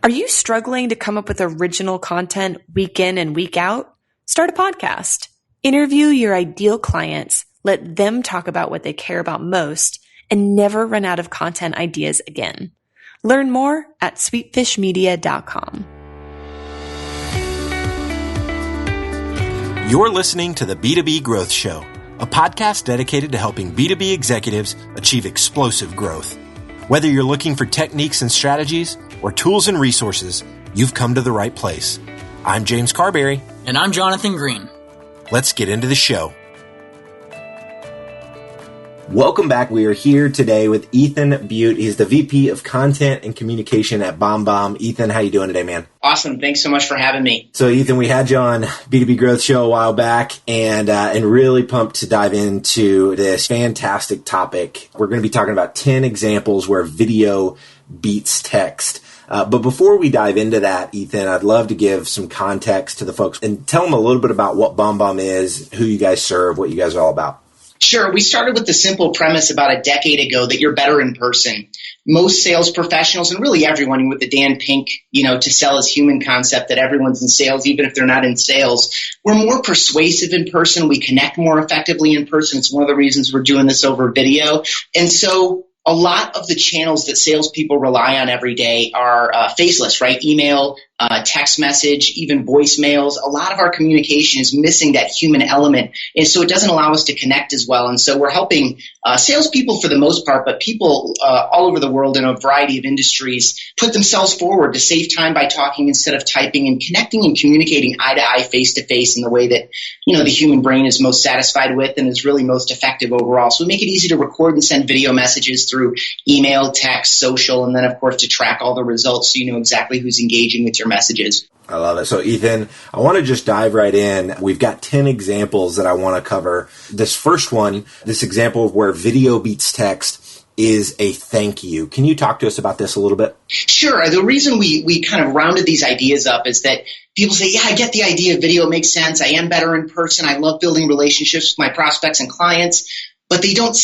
Are you struggling to come up with original content week in and week out? Start a podcast. Interview your ideal clients, let them talk about what they care about most, and never run out of content ideas again. Learn more at sweetfishmedia.com. You're listening to the B2B Growth Show, a podcast dedicated to helping B2B executives achieve explosive growth. Whether you're looking for techniques and strategies or tools and resources, you've come to the right place. I'm James Carberry. And I'm Jonathan Green. Let's get into the show. Welcome back. We are here today with Ethan Beute. He's the VP of Content and Communication at BombBomb. Ethan, how you doing today, man? Awesome. Thanks so much for having me. So, Ethan, we had you on B2B Growth Show a while back, and really pumped to dive into this fantastic topic. We're going to be talking about 10 examples where video beats text. But before we dive into that, Ethan, I'd love to give some context to the folks and tell them a little bit about what BombBomb is, who you guys serve, what you guys are all about. Sure. We started with the simple premise about a decade ago that you're better in person. Most sales professionals, and really everyone with the Dan Pink, to sell as human concept that everyone's in sales, even if they're not in sales, we're more persuasive in person. We connect more effectively in person. It's one of the reasons we're doing this over video. And so a lot of the channels that salespeople rely on every day are faceless, right? Email, text message, even voicemails. A lot of our communication is missing that human element, and so it doesn't allow us to connect as well. And so we're helping salespeople for the most part, but people all over the world in a variety of industries put themselves forward to save time by talking instead of typing, and connecting and communicating eye to eye, face to face in the way that the human brain is most satisfied with and is really most effective overall. So we make it easy to record and send video messages through email, text, social, and then of course to track all the results so you know exactly who's engaging with your messages. I love it. So, Ethan, I want to just dive right in. We've got 10 examples that I want to cover. This first one, this example of where video beats text, is a thank you. Can you talk to us about this a little bit? Sure. The reason we kind of rounded these ideas up is that people say, yeah, I get the idea. Video makes sense. I am better in person. I love building relationships with my prospects and clients. But they don't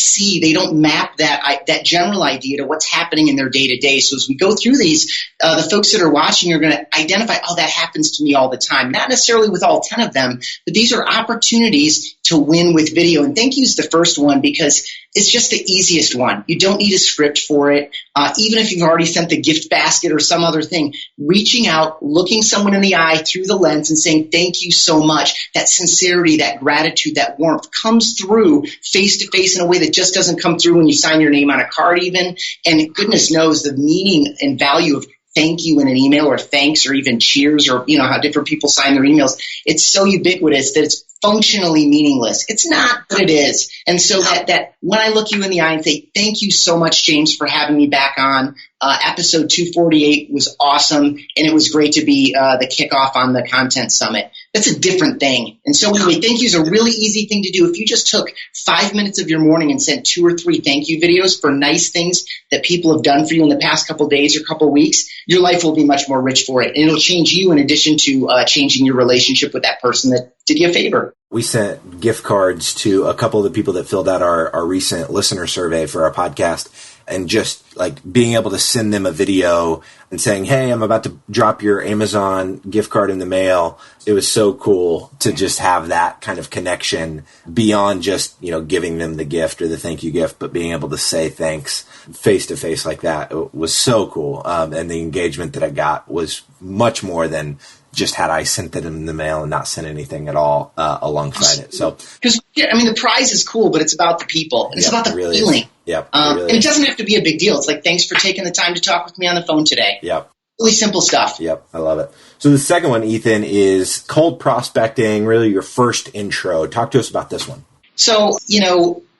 map that general idea to what's happening in their day-to-day. So as we go through these, the folks that are watching are going to identify, oh, that happens to me all the time. Not necessarily with all 10 of them, but these are opportunities to win with video. And thank you is the first one because it's just the easiest one. You don't need a script for it. Even if you've already sent the gift basket or some other thing, reaching out, looking someone in the eye through the lens and saying, thank you so much. That sincerity, that gratitude, that warmth comes through face to face in a way that just doesn't come through when you sign your name on a card even. And goodness knows the meaning and value of thank you in an email, or thanks, or even cheers, or how different people sign their emails. It's so ubiquitous that it's functionally meaningless. It's not, but it is. And so that when I look you in the eye and say, thank you so much, James, for having me back on. Episode 248 was awesome, and it was great to be the kickoff on the Content Summit. That's a different thing. And so anyway, thank you is a really easy thing to do. If you just took 5 minutes of your morning and sent 2 or 3 thank you videos for nice things that people have done for you in the past couple days or couple weeks, your life will be much more rich for it. And it'll change you in addition to changing your relationship with that person that did you a favor. We sent gift cards to a couple of the people that filled out our recent listener survey for our podcast, and just like being able to send them a video and saying, hey, I'm about to drop your Amazon gift card in the mail. It was so cool to just have that kind of connection beyond just, giving them the gift or the thank you gift, but being able to say thanks face to face like that. It was so cool. And the engagement that I got was much more than just had I sent it in the mail and not sent anything at all alongside it. So, because the prize is cool, but it's about the people. It's about the feeling. Yep, and it doesn't have to be a big deal. It's like, thanks for taking the time to talk with me on the phone today. Yep. Really simple stuff. Yep, I love it. So the second one, Ethan, is cold prospecting, really your first intro. Talk to us about this one. So,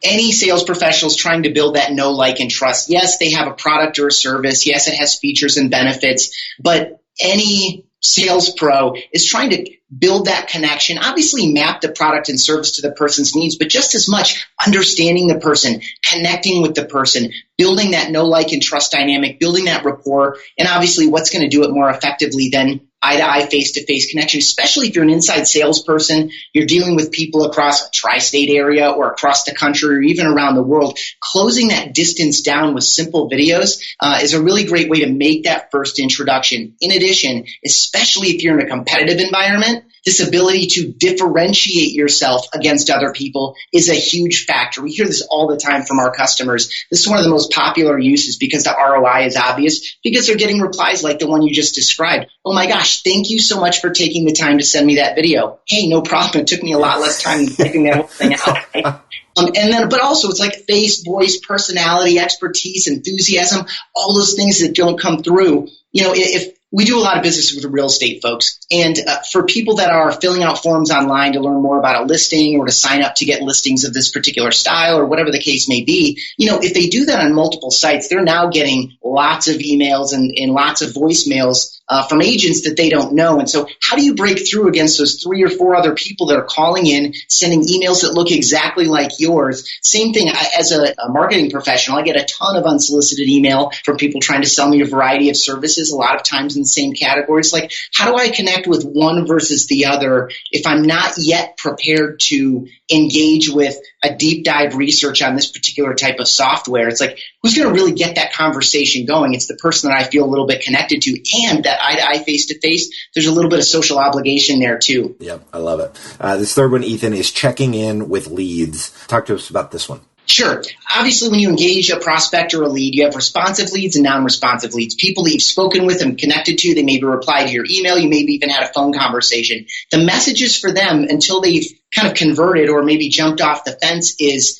any sales professional is trying to build that know, like, and trust. Yes, they have a product or a service. Yes, it has features and benefits. But any sales pro is trying to build that connection, obviously map the product and service to the person's needs, but just as much understanding the person, connecting with the person, building that know, like, and trust dynamic, building that rapport, and obviously what's going to do it more effectively than eye-to-eye, face-to-face connection, especially if you're an inside salesperson, you're dealing with people across a tri-state area or across the country or even around the world. Closing that distance down with simple videos is a really great way to make that first introduction. In addition, especially if you're in a competitive environment, this ability to differentiate yourself against other people is a huge factor. We hear this all the time from our customers. This is one of the most popular uses because the ROI is obvious, because they're getting replies like the one you just described. Oh my gosh, thank you so much for taking the time to send me that video. Hey, no problem. It took me a lot less time than typing that whole thing out. Right? But also it's like face, voice, personality, expertise, enthusiasm, all those things that don't come through. If we do a lot of business with real estate folks, and for people that are filling out forms online to learn more about a listing or to sign up to get listings of this particular style or whatever the case may be, if they do that on multiple sites, they're now getting lots of emails and lots of voicemails from agents that they don't know. And so how do you break through against those 3 or 4 other people that are calling in, sending emails that look exactly like yours? Same thing, as a marketing professional, I get a ton of unsolicited email from people trying to sell me a variety of services, a lot of times in the same categories. Like, how do I connect with one versus the other if I'm not yet prepared to engage with a deep dive research on this particular type of software? It's like, who's going to really get that conversation going? It's the person that I feel a little bit connected to, and that eye-to-eye, face-to-face, there's a little bit of social obligation there too. Yep, I love it. This third one, Ethan, is checking in with leads. Talk to us about this one. Sure. Obviously, when you engage a prospect or a lead, you have responsive leads and non-responsive leads. People that you've spoken with and connected to, they maybe replied to your email, you maybe even had a phone conversation. The messages for them until they've kind of converted or maybe jumped off the fence is,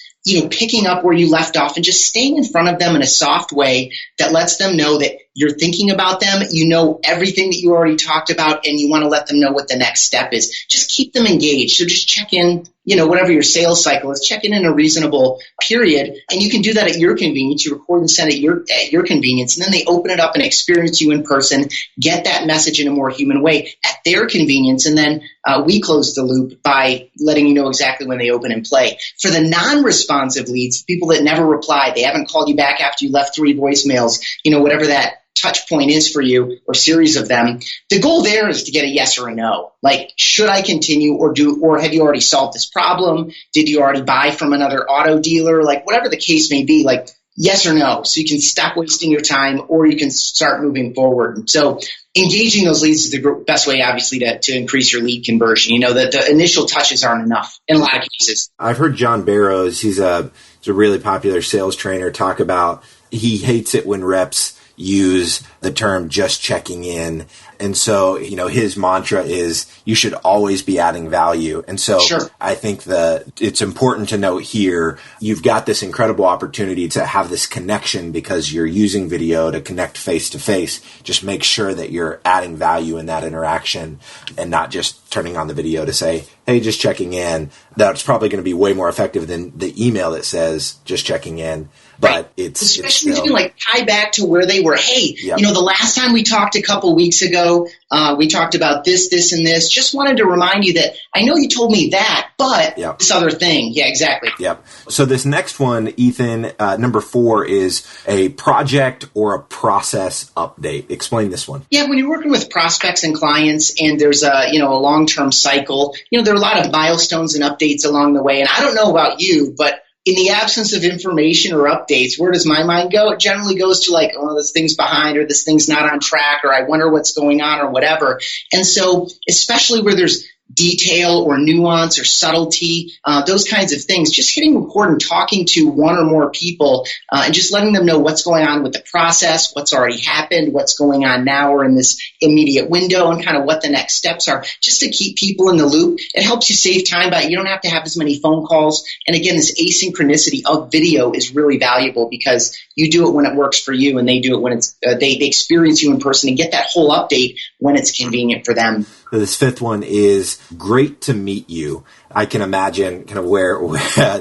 picking up where you left off and just staying in front of them in a soft way that lets them know that you're thinking about them, you know everything that you already talked about, and you want to let them know what the next step is. Just keep them engaged. So just check in, whatever your sales cycle is, check in a reasonable period, and you can do that at your convenience. You record and send at your convenience, and then they open it up and experience you in person, get that message in a more human way at their convenience, and then we close the loop by letting you know exactly when they open and play. For the non-responsive leads, people that never reply, they haven't called you back after you left 3 voicemails, whatever that touch point is for you, or series of them, the goal there is to get a yes or a no. Like, should I continue or have you already solved this problem? Did you already buy from another auto dealer? Like, whatever the case may be, like, yes or no. So you can stop wasting your time or you can start moving forward. And so engaging those leads is the best way, obviously, to increase your lead conversion. That the initial touches aren't enough in a lot of cases. I've heard John Barrows, he's a really popular sales trainer, talk about he hates it when reps use the term just checking in. And so, his mantra is you should always be adding value. And so sure. I think that it's important to note here, you've got this incredible opportunity to have this connection because you're using video to connect face to face. Just make sure that you're adding value in that interaction and not just turning on the video to say, hey, just checking in. That's probably going to be way more effective than the email that says just checking in. But right. Especially if you can tie back to where they were. Hey, yep. The last time we talked a couple weeks ago, we talked about this, and this. Just wanted to remind you that I know you told me that, but yep. This other thing. Yeah, exactly. Yep. So this next one, Ethan, number 4 is a project or a process update. Explain this one. Yeah, when you're working with prospects and clients and there's a long-term cycle, there are a lot of milestones and updates along the way. And I don't know about you, but in the absence of information or updates, where does my mind go? It generally goes to this thing's behind or this thing's not on track or I wonder what's going on or whatever. And so especially where there's detail or nuance or subtlety, those kinds of things, just hitting record and talking to one or more people and just letting them know what's going on with the process, what's already happened, what's going on now or in this immediate window, and kind of what the next steps are, just to keep people in the loop. It helps you save time, but you don't have to have as many phone calls. And again, this asynchronicity of video is really valuable because you do it when it works for you and they do it when it's they experience you in person and get that whole update when it's convenient for them. So this 5th one is great to meet you. I can imagine kind of where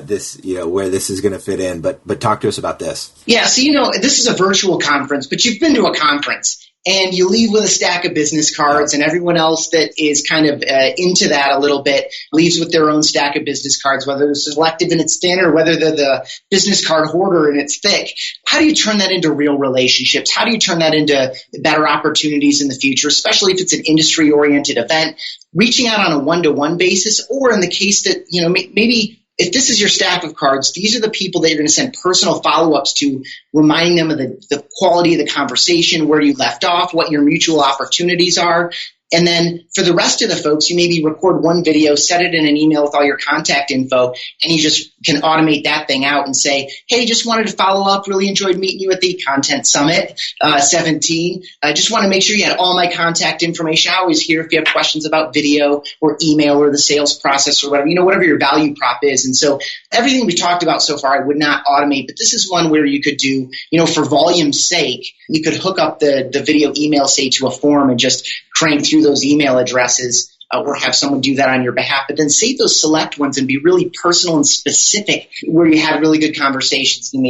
this is going to fit in, but talk to us about this. Yeah, so this is a virtual conference, but you've been to a conference. and you leave with a stack of business cards, and everyone else that is kind of into that a little bit leaves with their own stack of business cards, whether they're selective and it's thin or whether they're the business card hoarder and it's thick. How do you turn that into real relationships? How do you turn that into better opportunities in the future, especially if it's an industry-oriented event? Reaching out on a one-to-one basis, or in the case that, maybe if this is your stack of cards, these are the people that you're going to send personal follow-ups to, reminding them of the quality of the conversation, where you left off, what your mutual opportunities are. And then for the rest of the folks, you maybe record one video, set it in an email with all your contact info, and you just can automate that thing out and say, hey, just wanted to follow up. Really enjoyed meeting you at the Content Summit 17. I just want to make sure you had all my contact information. I always here if you have questions about video or email or the sales process or whatever, whatever your value prop is. And so everything we talked about so far, I would not automate, but this is one where you could do, for volume's sake, you could hook up the video email, say, to a form and just crank through those email addresses or have someone do that on your behalf, but then save those select ones and be really personal and specific where you had really good conversations and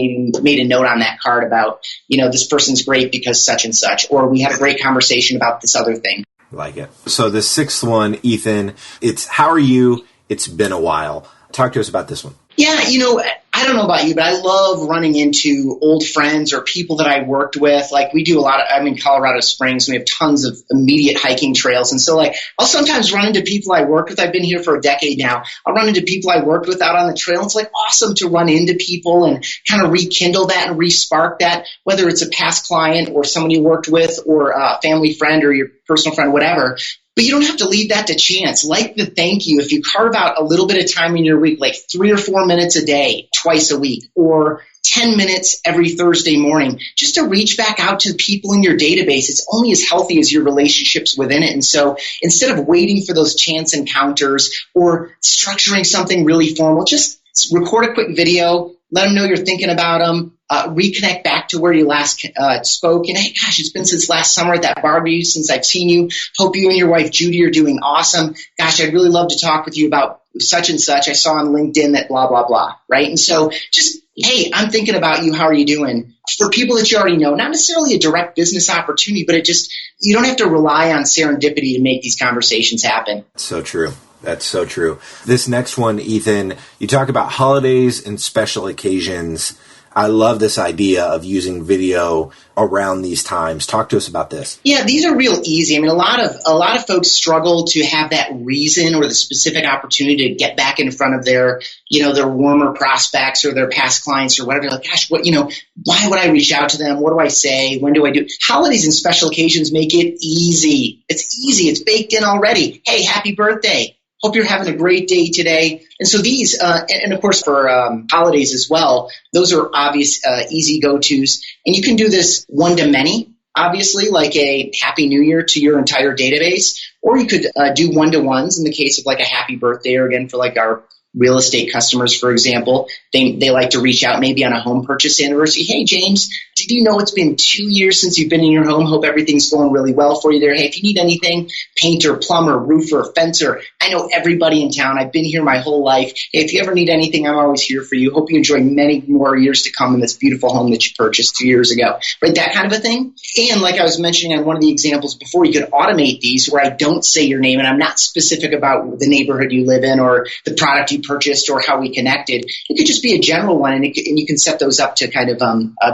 made a note on that card about, this person's great because such and such, or we had a great conversation about this other thing. Like it. So the sixth one, Ethan, it's how are you? It's been a while. Talk to us about this one. Yeah, I don't know about you, but I love running into old friends or people that I worked with. Like we do I'm in Colorado Springs, and we have tons of immediate hiking trails. And so I'll sometimes run into people I worked with. I've been here for a decade now. I'll run into people I worked with out on the trail. It's awesome to run into people and kind of rekindle that and re-spark that, whether it's a past client or someone you worked with or a family friend or your personal friend, whatever. But you don't have to leave that to chance. Like the thank you, if you carve out a little bit of time in your week, like 3 or 4 minutes a day, twice a week, or 10 minutes every Thursday morning, just to reach back out to people in your database. It's only as healthy as your relationships within it. And so instead of waiting for those chance encounters or structuring something really formal, just record a quick video, let them know you're thinking about them, reconnect back to where you last spoke. And hey, gosh, it's been since last summer at that barbecue since I've seen you. Hope you and your wife, Judy, are doing awesome. Gosh, I'd really love to talk with you about such and such. I saw on LinkedIn that blah, blah, blah, right? And so just, hey, I'm thinking about you. How are you doing? For people that you already know, not necessarily a direct business opportunity, but you don't have to rely on serendipity to make these conversations happen. So true. That's so true. This next one, Ethan, you talk about holidays and special occasions. I love this idea of using video around these times. Talk to us about this. Yeah, these are real easy. I mean, a lot of folks struggle to have that reason or the specific opportunity to get back in front of their warmer prospects or their past clients or whatever. Like, gosh, why would I reach out to them? What do I say? When do I do? Holidays and special occasions make it easy. It's easy. It's baked in already. Hey, happy birthday. Hope you're having a great day today. And so these, and of course for holidays as well, those are obvious, easy go-tos. And you can do this one-to-many, obviously, like a Happy New Year to your entire database. Or you could do one-to-ones in the case of like a happy birthday, or again for like our real estate customers, for example. They like to reach out maybe on a home purchase anniversary. Hey, James, did you know it's been 2 years since you've been in your home? Hope everything's going really well for you there. Hey, if you need anything, painter, plumber, roofer, fencer, I know everybody in town. I've been here my whole life. Hey, if you ever need anything, I'm always here for you. Hope you enjoy many more years to come in this beautiful home that you purchased 2 years ago. Right, that kind of a thing. And like I was mentioning on one of the examples before, you could automate these where I don't say your name and I'm not specific about the neighborhood you live in or the product you purchased or how we connected. It could just be a general one, and you can set those up to kind of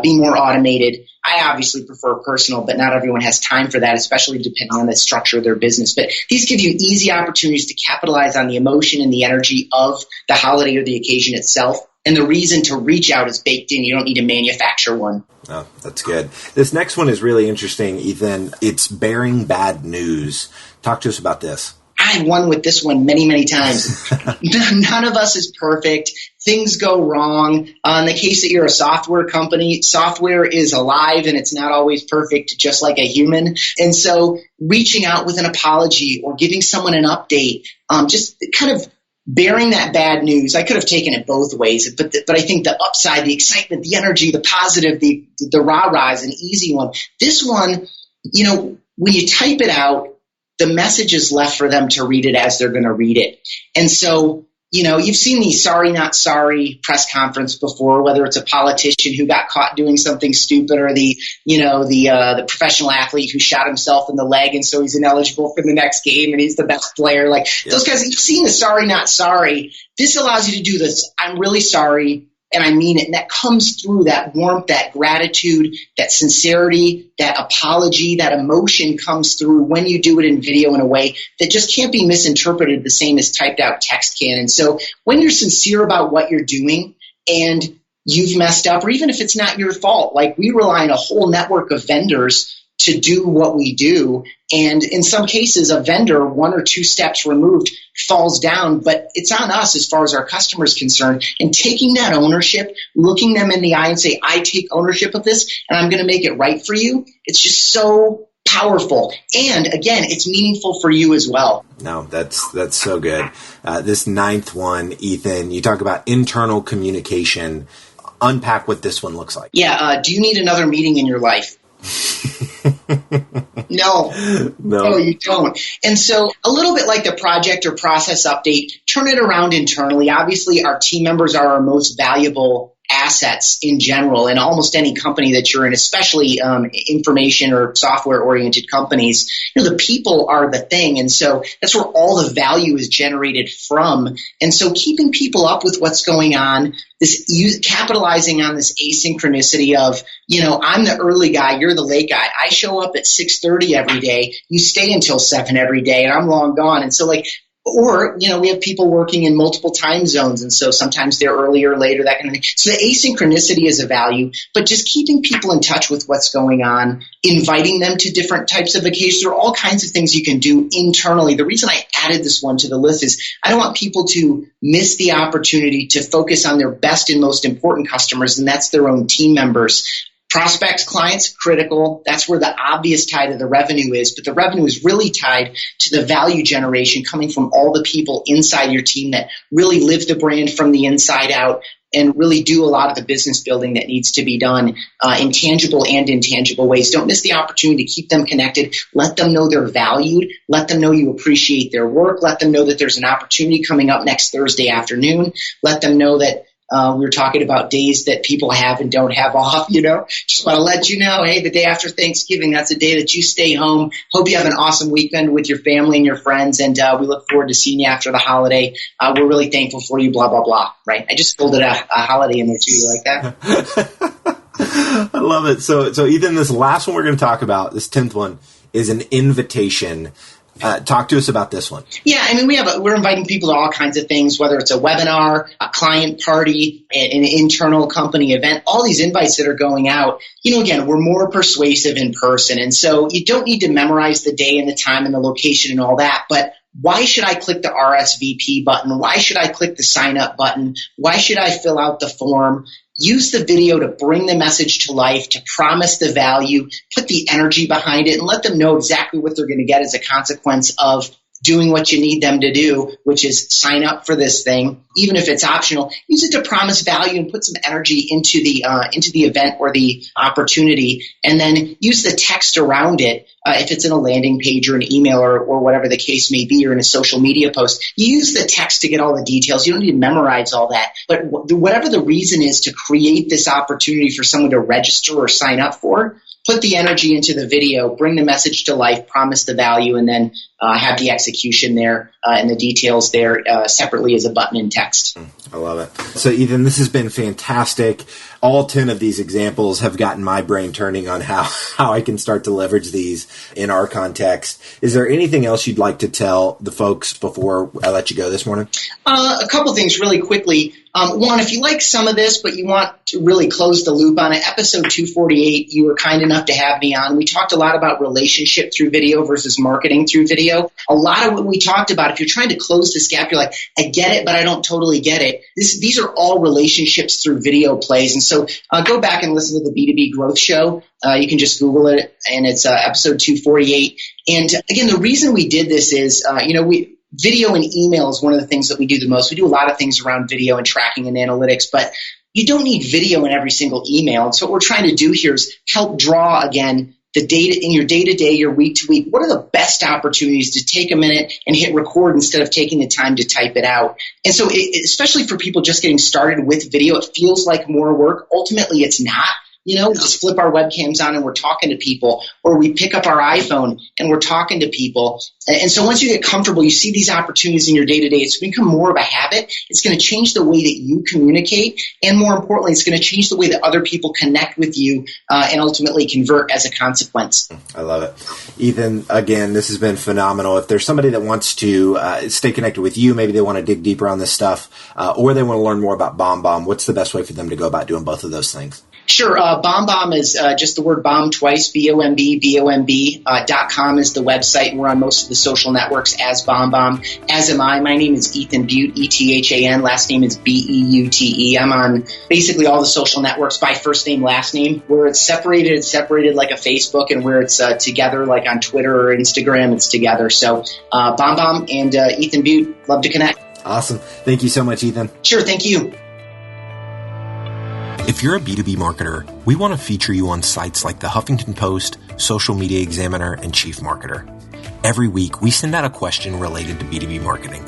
be more automated. I obviously prefer personal, but not everyone has time for that, especially depending on the structure of their business. But these give you easy opportunities to capitalize on the emotion and the energy of the holiday or the occasion itself. And the reason to reach out is baked in. You don't need to manufacture one. Oh, that's good. This next one is really interesting, Ethan. It's bearing bad news. Talk to us about this. I've won with this one many, many times. None of us is perfect. Things go wrong. In the case that you're a software company, software is alive and it's not always perfect, just like a human. And so reaching out with an apology or giving someone an update, just kind of bearing that bad news. I could have taken it both ways, but I think the upside, the excitement, the energy, the positive, the rah-rah is an easy one. This one, when you type it out, the message is left for them to read it as they're going to read it. And so you've seen the sorry, not sorry press conference before, whether it's a politician who got caught doing something stupid or the professional athlete who shot himself in the leg and so he's ineligible for the next game and he's the best player. Like those guys, you've seen the sorry, not sorry. This allows you to do this. I'm really sorry. And I mean it. And that comes through that warmth, that gratitude, that sincerity, that apology, that emotion comes through when you do it in video in a way that just can't be misinterpreted the same as typed out text can. And so when you're sincere about what you're doing and you've messed up, or even if it's not your fault, like we rely on a whole network of vendors to do what we do. And in some cases, a vendor, 1 or 2 steps removed, falls down, but it's on us as far as our customer is concerned. And taking that ownership, looking them in the eye and say, I take ownership of this and I'm going to make it right for you. It's just so powerful. And again, it's meaningful for you as well. No, that's so good. This 9th one, Ethan, you talk about internal communication. Unpack what this one looks like. Yeah. Do you need another meeting in your life? No, you don't. And so a little bit like the project or process update, turn it around internally. Obviously, our team members are our most valuable assets in general in almost any company that you're in, especially information or software-oriented companies. The people are the thing, and so that's where all the value is generated from. And so keeping people up with what's going on, capitalizing on this asynchronicity of, I'm the early guy, you're the late guy. I show up at 6:30 every day, you stay until 7 every day, and I'm long gone. And so or, we have people working in multiple time zones, and so sometimes they're earlier, later, that kind of thing. So the asynchronicity is a value, but just keeping people in touch with what's going on, inviting them to different types of occasions, there are all kinds of things you can do internally. The reason I added this one to the list is I don't want people to miss the opportunity to focus on their best and most important customers, and that's their own team members. Prospects, clients, critical. That's where the obvious tie to the revenue is. But the revenue is really tied to the value generation coming from all the people inside your team that really live the brand from the inside out and really do a lot of the business building that needs to be done in tangible and intangible ways. Don't miss the opportunity to keep them connected. Let them know they're valued. Let them know you appreciate their work. Let them know that there's an opportunity coming up next Thursday afternoon. Let them know that we were talking about days that people have and don't have off, Just want to let you know, hey, the day after Thanksgiving, that's a day that you stay home. Hope you have an awesome weekend with your family and your friends, and we look forward to seeing you after the holiday. We're really thankful for you, blah, blah, blah, right? I just folded a holiday in there too. You like that? I love it. So Ethan, this last one we're going to talk about, this 10th one, is an invitation. Talk to us about this one. Yeah, we're inviting people to all kinds of things, whether it's a webinar, a client party, an internal company event, all these invites that are going out. Again, we're more persuasive in person. And so you don't need to memorize the day and the time and the location and all that. But why should I click the RSVP button? Why should I click the sign up button? Why should I fill out the form? Use the video to bring the message to life, to promise the value, put the energy behind it, and let them know exactly what they're going to get as a consequence of doing what you need them to do, which is sign up for this thing. Even if it's optional, use it to promise value and put some energy into the event or the opportunity, and then use the text around it. If it's in a landing page or an email or whatever the case may be, or in a social media post, you use the text to get all the details. You don't need to memorize all that. But whatever the reason is to create this opportunity for someone to register or sign up for, put the energy into the video, bring the message to life, promise the value, and then have the execution there and the details there separately as a button in text. I love it. So, Ethan, this has been fantastic. All 10 of these examples have gotten my brain turning on how I can start to leverage these in our context. Is there anything else you'd like to tell the folks before I let you go this morning? A couple things really quickly. One, if you like some of this, but you want to really close the loop on it, episode 248, you were kind enough to have me on. We talked a lot about relationship through video versus marketing through video. A lot of what we talked about, if you're trying to close this gap, you're like, I get it, but I don't totally get it. These are all relationships through video plays. And so go back and listen to the B2B Growth Show. You can just Google it, and it's episode 248. And again, the reason we did this is, video and email is one of the things that we do the most. We do a lot of things around video and tracking and analytics, but you don't need video in every single email. And so what we're trying to do here is help draw, again, the data in your day-to-day, your week-to-week, what are the best opportunities to take a minute and hit record instead of taking the time to type it out? And so especially for people just getting started with video, it feels like more work. Ultimately, it's not. We just flip our webcams on and we're talking to people, or we pick up our iPhone and we're talking to people. And so once you get comfortable, you see these opportunities in your day-to-day, it's become more of a habit. It's going to change the way that you communicate. And more importantly, it's going to change the way that other people connect with you and ultimately convert as a consequence. I love it. Ethan, again, this has been phenomenal. If there's somebody that wants to stay connected with you, maybe they want to dig deeper on this stuff, or they want to learn more about BombBomb, what's the best way for them to go about doing both of those things? Sure. BombBomb is just the word bomb twice, BombBomb.com is the website. We're on most of the social networks as BombBomb, as am I. My name is Ethan Beute, Ethan. Last name is Beute. I'm on basically all the social networks by first name, last name. Where it's separated like a Facebook, and where it's together like on Twitter or Instagram, it's together. So BombBomb and Ethan Beute, love to connect. Awesome. Thank you so much, Ethan. Sure. Thank you. If you're a B2B marketer, we want to feature you on sites like the Huffington Post, Social Media Examiner, and Chief Marketer. Every week, we send out a question related to B2B marketing.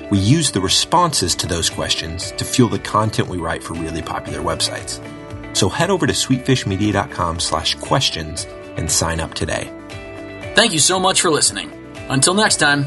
We use the responses to those questions to fuel the content we write for really popular websites. So head over to sweetfishmedia.com/questions and sign up today. Thank you so much for listening. Until next time.